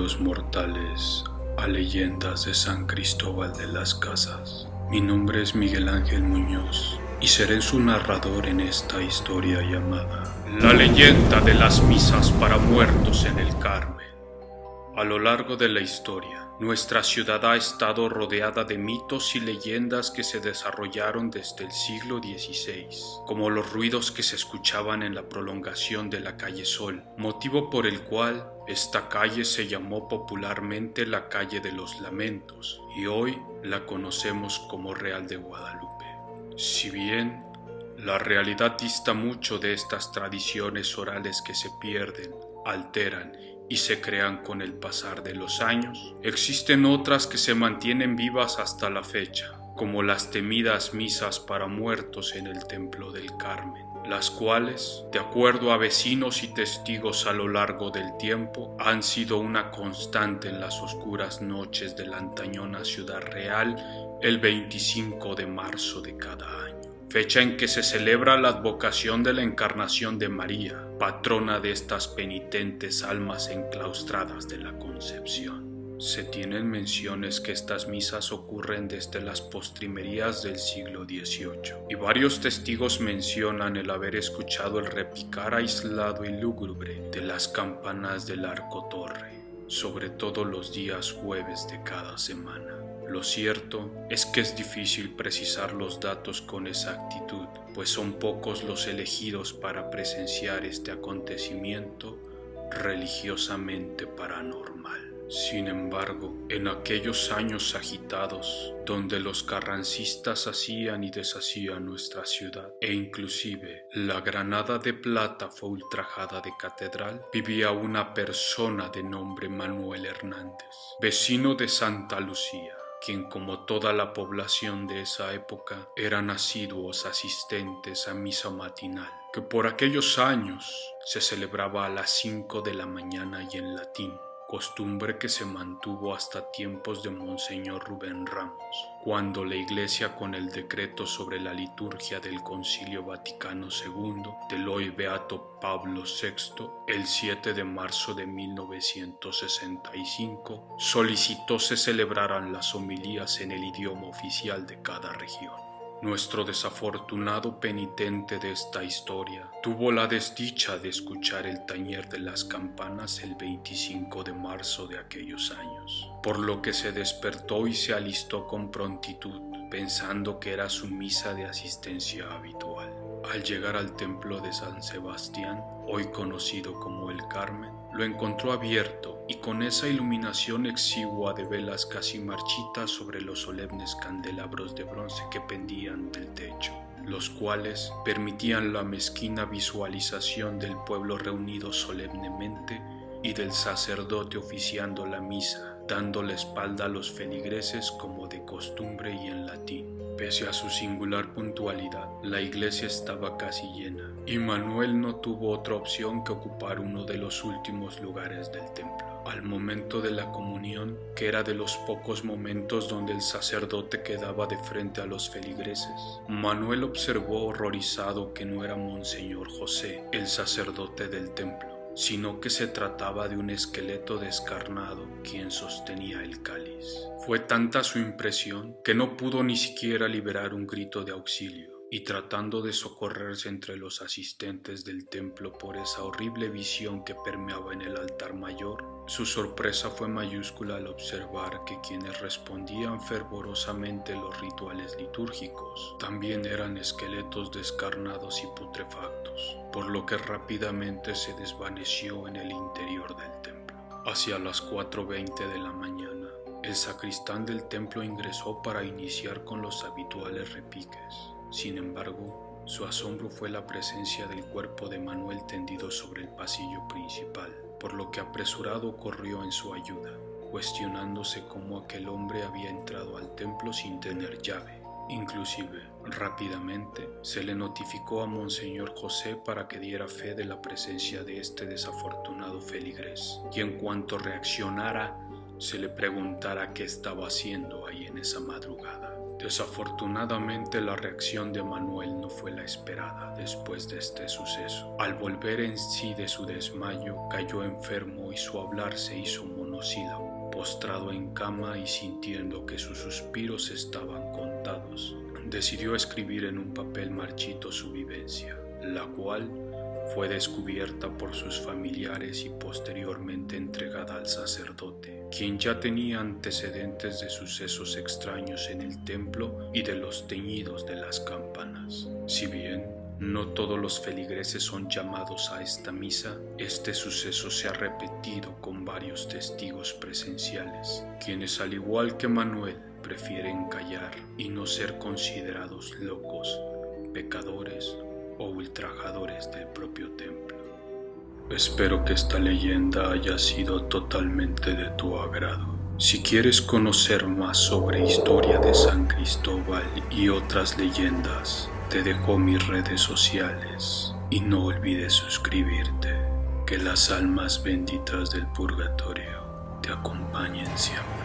Bienvenidos mortales a Leyendas de San Cristóbal de las Casas. Mi nombre es Miguel Ángel Muñoz y seré su narrador en esta historia llamada La leyenda de las misas para muertos en el Carmen. A lo largo de la historia, nuestra ciudad ha estado rodeada de mitos y leyendas que se desarrollaron desde el siglo XVI, como los ruidos que se escuchaban en la prolongación de la calle Sol, motivo por el cual esta calle se llamó popularmente la calle de los Lamentos y hoy la conocemos como Real de Guadalupe. Si bien la realidad dista mucho de estas tradiciones orales que se pierden, alteran y se crean con el pasar de los años, existen otras que se mantienen vivas hasta la fecha, como las temidas misas para muertos en el Templo del Carmen, las cuales, de acuerdo a vecinos y testigos a lo largo del tiempo, han sido una constante en las oscuras noches de la antañona Ciudad Real el 25 de marzo de cada año, fecha en que se celebra la advocación de la Encarnación de María, patrona de estas penitentes almas enclaustradas de la Concepción. Se tienen menciones que estas misas ocurren desde las postrimerías del siglo XVIII, y varios testigos mencionan el haber escuchado el repicar aislado y lúgubre de las campanas del arco torre, sobre todo los días jueves de cada semana. Lo cierto es que es difícil precisar los datos con exactitud, pues son pocos los elegidos para presenciar este acontecimiento religiosamente paranormal. Sin embargo, en aquellos años agitados, donde los carrancistas hacían y deshacían nuestra ciudad, e inclusive la Granada de Plata fue ultrajada de catedral, vivía una persona de nombre Manuel Hernández, vecino de Santa Lucía, quien, como toda la población de esa época, eran asiduos asistentes a misa matinal, que por aquellos años se celebraba a las 5 de la mañana y en latín, costumbre que se mantuvo hasta tiempos de Monseñor Rubén Ramos, cuando la Iglesia, con el decreto sobre la liturgia del Concilio Vaticano II del hoy beato Pablo VI, el 7 de marzo de 1965, solicitó se celebraran las homilías en el idioma oficial de cada región. Nuestro desafortunado penitente de esta historia tuvo la desdicha de escuchar el tañer de las campanas el 25 de marzo de aquellos años, por lo que se despertó y se alistó con prontitud, pensando que era su misa de asistencia habitual. Al llegar al templo de San Sebastián, hoy conocido como el Carmen, lo encontró abierto y con esa iluminación exigua de velas casi marchitas sobre los solemnes candelabros de bronce que pendían del techo, los cuales permitían la mezquina visualización del pueblo reunido solemnemente y del sacerdote oficiando la misa, dando la espalda a los feligreses como de costumbre y en latín. Pese a su singular puntualidad, la iglesia estaba casi llena, y Manuel no tuvo otra opción que ocupar uno de los últimos lugares del templo. Al momento de la comunión, que era de los pocos momentos donde el sacerdote quedaba de frente a los feligreses, Manuel observó horrorizado que no era Monseñor José, el sacerdote del templo, sino que se trataba de un esqueleto descarnado quien sostenía el cáliz. Fue tanta su impresión que no pudo ni siquiera liberar un grito de auxilio, y tratando de socorrerse entre los asistentes del templo por esa horrible visión que permeaba en el altar mayor, su sorpresa fue mayúscula al observar que quienes respondían fervorosamente los rituales litúrgicos también eran esqueletos descarnados y putrefactos, por lo que rápidamente se desvaneció en el interior del templo. Hacia las 4:20 de la mañana, el sacristán del templo ingresó para iniciar con los habituales repiques. Sin embargo, su asombro fue la presencia del cuerpo de Manuel tendido sobre el pasillo principal, por lo que apresurado corrió en su ayuda, cuestionándose cómo aquel hombre había entrado al templo sin tener llave. Inclusive, rápidamente, se le notificó a Monseñor José para que diera fe de la presencia de este desafortunado feligrés, y en cuanto reaccionara, se le preguntara qué estaba haciendo ahí en esa madrugada. Desafortunadamente, la reacción de Manuel no fue la esperada después de este suceso. Al volver en sí de su desmayo, cayó enfermo y su hablar se hizo monosílabo. Postrado en cama y sintiendo que sus suspiros estaban contados, decidió escribir en un papel marchito su vivencia, la cual fue descubierta por sus familiares y posteriormente entregada al sacerdote, quien ya tenía antecedentes de sucesos extraños en el templo y de los tañidos de las campanas. Si bien no todos los feligreses son llamados a esta misa, este suceso se ha repetido con varios testigos presenciales, quienes al igual que Manuel prefieren callar y no ser considerados locos, pecadores o ultrajadores del propio templo. Espero que esta leyenda haya sido totalmente de tu agrado. Si quieres conocer más sobre historia de San Cristóbal y otras leyendas, te dejo mis redes sociales y no olvides suscribirte. Que las almas benditas del purgatorio te acompañen siempre.